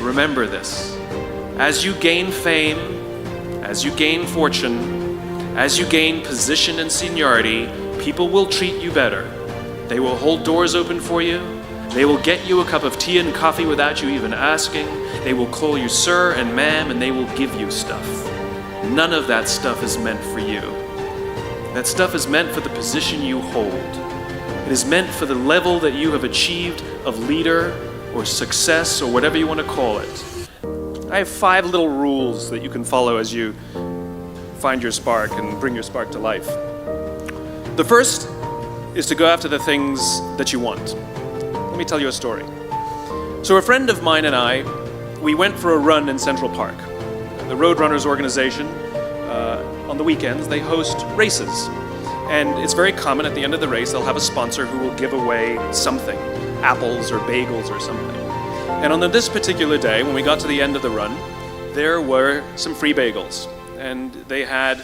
Remember this. As you gain fame, as you gain fortune, as you gain position and seniority, people will treat you better. They will hold doors open for you. They will get you a cup of tea and coffee without you even asking. They will call you sir and ma'am, and they will give you stuff. None of that stuff is meant for you. That stuff is meant for the position you hold. It is meant for the level that you have achieved of leader or success or whatever you want to call it. I have 5 little rules that you can follow as you find your spark and bring your spark to life. The first is to go after the things that you want. Let me tell you a story. So a friend of mine and I, we went for a run in Central Park. The Roadrunners organization, on the weekends, they host races. And it's very common at the end of the race, they'll have a sponsor who will give away something, apples or bagels or something. And on this particular day, when we got to the end of the run, there were some free bagels. And they had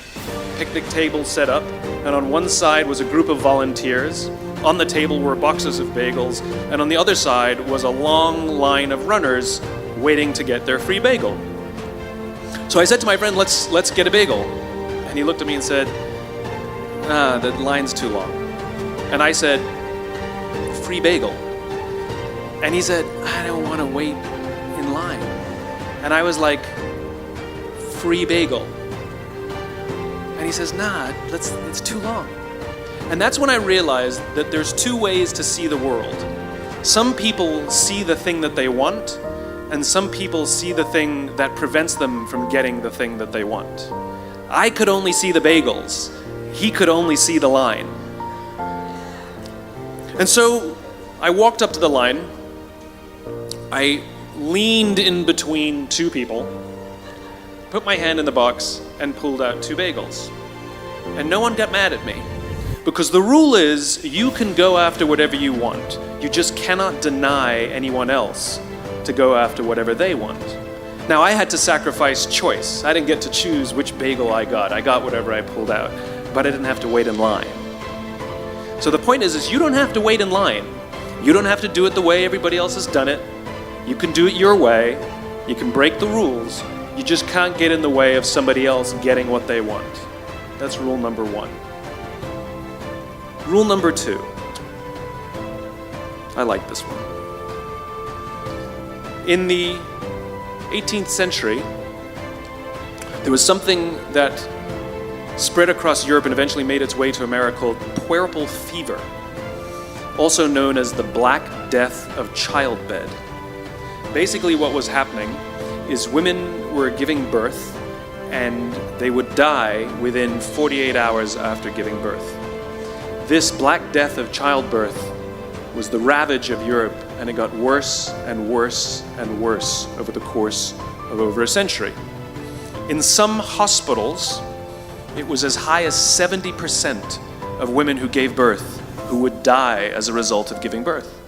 picnic tables set up, and on one side was a group of volunteers. On the table were boxes of bagels, and on the other side was a long line of runners waiting to get their free bagel. So I said to my friend, let's get a bagel. And he looked at me and said, the line's too long. And I said, free bagel. And he said, I don't want to wait in line. And I was like, free bagel. And he says, nah, it's too long. And that's when I realized that there's 2 ways to see the world. Some people see the thing that they want, and some people see the thing that prevents them from getting the thing that they want. I could only see the bagels. He could only see the line. And so I walked up to the line. I leaned in between 2 people, put my hand in the box, and pulled out 2 bagels. And no one got mad at me. Because the rule is, you can go after whatever you want. You just cannot deny anyone else to go after whatever they want. Now, I had to sacrifice choice. I didn't get to choose which bagel I got. I got whatever I pulled out, but I didn't have to wait in line. So the point is you don't have to wait in line. You don't have to do it the way everybody else has done it. You can do it your way. You can break the rules. You just can't get in the way of somebody else getting what they want. That's rule number 1. Rule number 2. I like this one. In the 18th century, there was something that spread across Europe and eventually made its way to America called puerperal fever, also known as the Black Death of childbed. Basically what was happening is women were giving birth and they would die within 48 hours after giving birth. This Black Death of childbirth was the ravage of Europe, and it got worse and worse and worse over the course of over a century. In some hospitals, it was as high as 70% of women who gave birth who would die as a result of giving birth.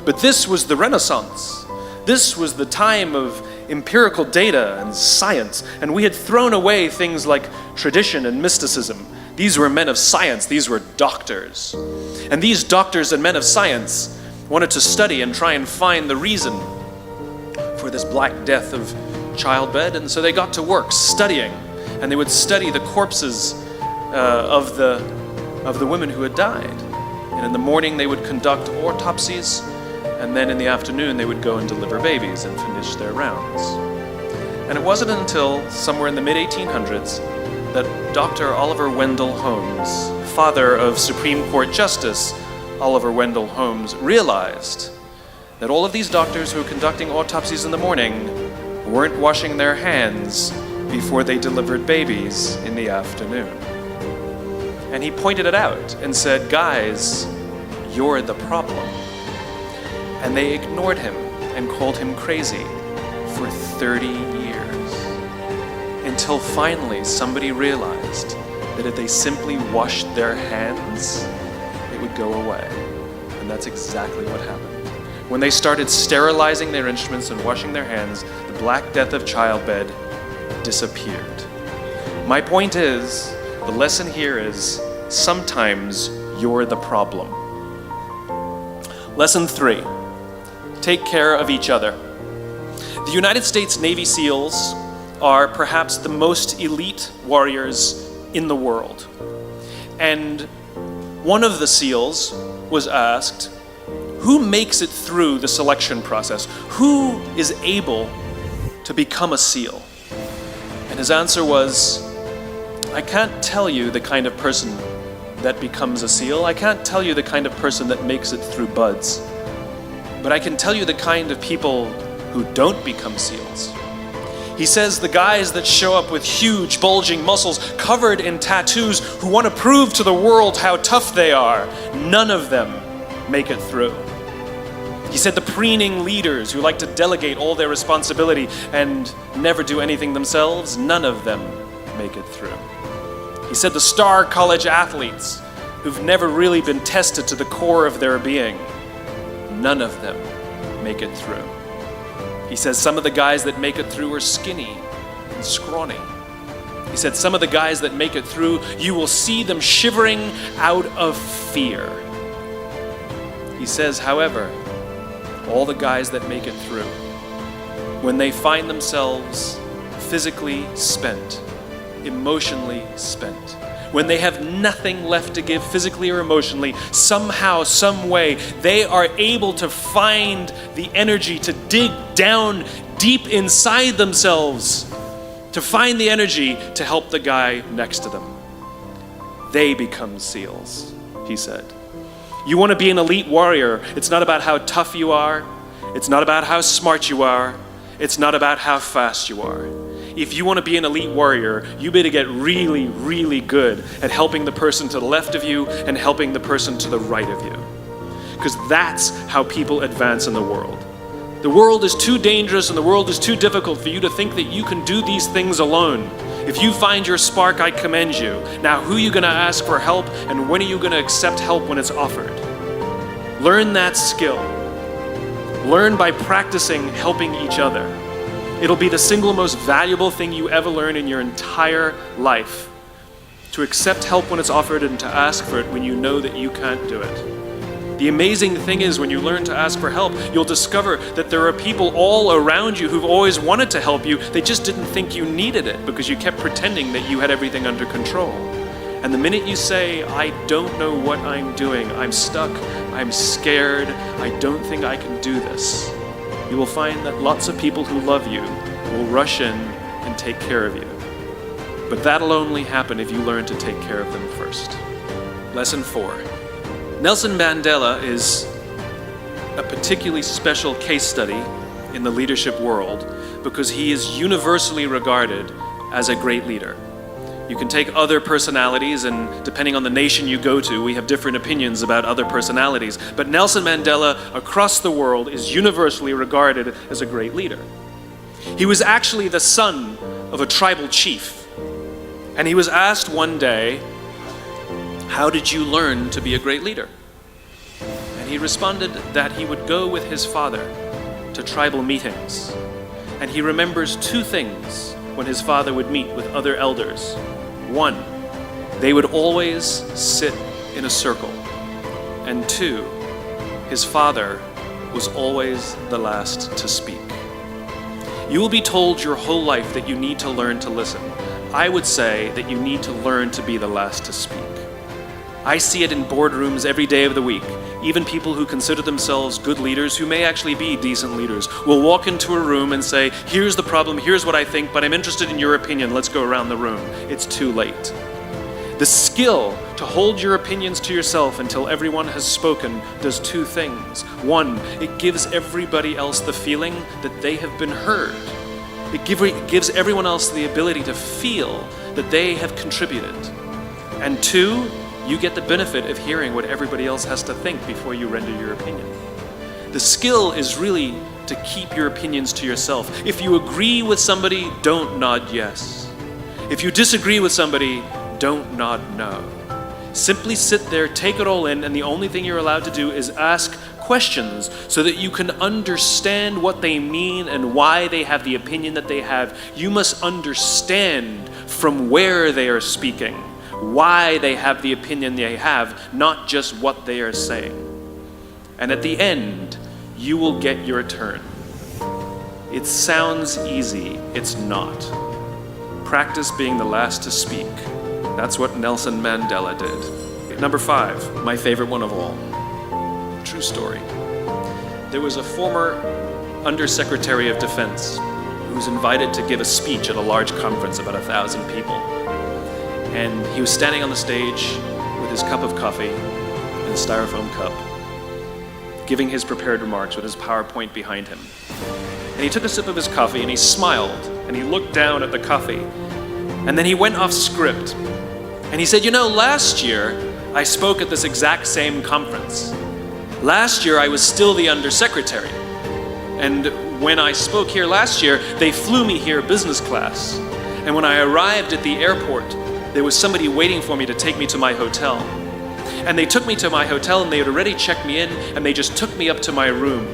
But this was the Renaissance. This was the time of empirical data and science, and we had thrown away things like tradition and mysticism. These were men of science, these were doctors. And these doctors and men of science wanted to study and try and find the reason for this Black Death of childbed, and so they got to work studying, and they would study the corpses of the women who had died. And in the morning they would conduct autopsies, and then in the afternoon they would go and deliver babies and finish their rounds. And it wasn't until somewhere in the mid-1800s that Dr. Oliver Wendell Holmes, father of Supreme Court Justice Oliver Wendell Holmes, realized that all of these doctors who were conducting autopsies in the morning weren't washing their hands before they delivered babies in the afternoon. And he pointed it out and said, guys, you're the problem. And they ignored him and called him crazy for 30 years. Until finally somebody realized that if they simply washed their hands, it would go away. And that's exactly what happened. When they started sterilizing their instruments and washing their hands, the Black Death of childbed disappeared. My point is, the lesson here is, sometimes you're the problem. Lesson 3, take care of each other. The United States Navy SEALs are perhaps the most elite warriors in the world. And one of the SEALs was asked, who makes it through the selection process? Who is able to become a SEAL? And his answer was, I can't tell you the kind of person that becomes a SEAL. I can't tell you the kind of person that makes it through BUD/S. But I can tell you the kind of people who don't become SEALs. He says the guys that show up with huge, bulging muscles, covered in tattoos, who want to prove to the world how tough they are, none of them make it through. He said the preening leaders who like to delegate all their responsibility and never do anything themselves, none of them make it through. He said the star college athletes who've never really been tested to the core of their being, none of them make it through. He says some of the guys that make it through are skinny and scrawny. He said some of the guys that make it through, you will see them shivering out of fear. He says, however, all the guys that make it through, when they find themselves physically spent, emotionally spent, when they have nothing left to give physically or emotionally, somehow, some way, they are able to find the energy to dig down deep inside themselves, to find the energy to help the guy next to them. They become SEALs, he said. You want to be an elite warrior. It's not about how tough you are. It's not about how smart you are. It's not about how fast you are. If you want to be an elite warrior, you better get really, really good at helping the person to the left of you and helping the person to the right of you. Because that's how people advance in the world. The world is too dangerous and the world is too difficult for you to think that you can do these things alone. If you find your spark, I commend you. Now, who are you going to ask for help, and when are you going to accept help when it's offered? Learn that skill. Learn by practicing helping each other. It'll be the single most valuable thing you ever learn in your entire life. To accept help when it's offered and to ask for it when you know that you can't do it. The amazing thing is when you learn to ask for help, you'll discover that there are people all around you who've always wanted to help you. They just didn't think you needed it because you kept pretending that you had everything under control. And the minute you say, I don't know what I'm doing, I'm stuck, I'm scared, I don't think I can do this, you will find that lots of people who love you will rush in and take care of you. But that'll only happen if you learn to take care of them first. Lesson 4. Nelson Mandela is a particularly special case study in the leadership world because he is universally regarded as a great leader. You can take other personalities, and depending on the nation you go to, we have different opinions about other personalities. But Nelson Mandela, across the world, is universally regarded as a great leader. He was actually the son of a tribal chief. And he was asked one day, how did you learn to be a great leader? And he responded that he would go with his father to tribal meetings. And he remembers two things when his father would meet with other elders. One, they would always sit in a circle. And two, his father was always the last to speak. You will be told your whole life that you need to learn to listen. I would say that you need to learn to be the last to speak. I see it in boardrooms every day of the week. Even people who consider themselves good leaders, who may actually be decent leaders, will walk into a room and say, here's the problem, here's what I think, but I'm interested in your opinion, let's go around the room. It's too late. The skill to hold your opinions to yourself until everyone has spoken does two things. One, it gives everybody else the feeling that they have been heard. It gives everyone else the ability to feel that they have contributed. And two, you get the benefit of hearing what everybody else has to think before you render your opinion. The skill is really to keep your opinions to yourself. If you agree with somebody, don't nod yes. If you disagree with somebody, don't nod no. Simply sit there, take it all in, and the only thing you're allowed to do is ask questions so that you can understand what they mean and why they have the opinion that they have. You must understand from where they are speaking, why they have the opinion they have, not just what they are saying. And at the end, you will get your turn. It sounds easy. It's not. Practice being the last to speak. That's what Nelson Mandela did. Number 5, my favorite one of all. True story. There was a former Undersecretary of Defense who was invited to give a speech at a large conference, about 1,000 people. And he was standing on the stage with his cup of coffee in a styrofoam cup, giving his prepared remarks with his PowerPoint behind him. And he took a sip of his coffee and he smiled and he looked down at the coffee. And then he went off script. And he said, last year I spoke at this exact same conference. Last year I was still the Undersecretary. And when I spoke here last year, they flew me here business class. And when I arrived at the airport, there was somebody waiting for me to take me to my hotel. And they took me to my hotel and they had already checked me in and they just took me up to my room.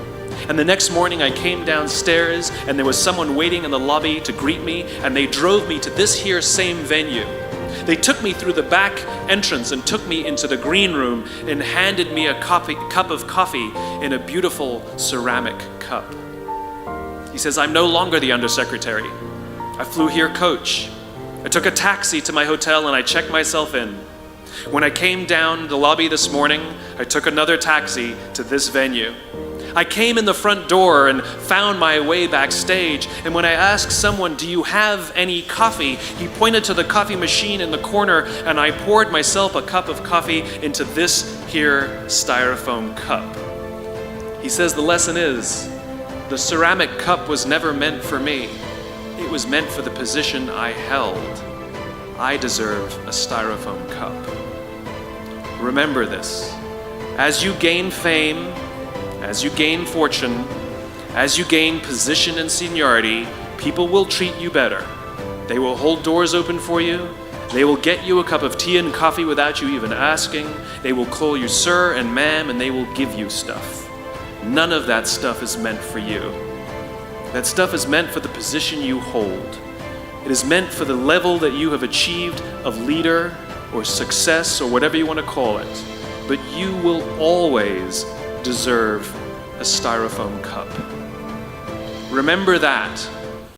And the next morning I came downstairs and there was someone waiting in the lobby to greet me and they drove me to this here same venue. They took me through the back entrance and took me into the green room and handed me a cup of coffee in a beautiful ceramic cup. He says, I'm no longer the Undersecretary. I flew here coach. I took a taxi to my hotel and I checked myself in. When I came down the lobby this morning, I took another taxi to this venue. I came in the front door and found my way backstage, and when I asked someone, do you have any coffee? He pointed to the coffee machine in the corner, and I poured myself a cup of coffee into this here styrofoam cup. He says the lesson is, the ceramic cup was never meant for me. It was meant for the position I held. I deserve a styrofoam cup. Remember this. As you gain fame, as you gain fortune, as you gain position and seniority, people will treat you better. They will hold doors open for you. They will get you a cup of tea and coffee without you even asking. They will call you sir and ma'am, and they will give you stuff. None of that stuff is meant for you. That stuff is meant for the position you hold. It is meant for the level that you have achieved of leader or success or whatever you want to call it. But you will always deserve a styrofoam cup. Remember that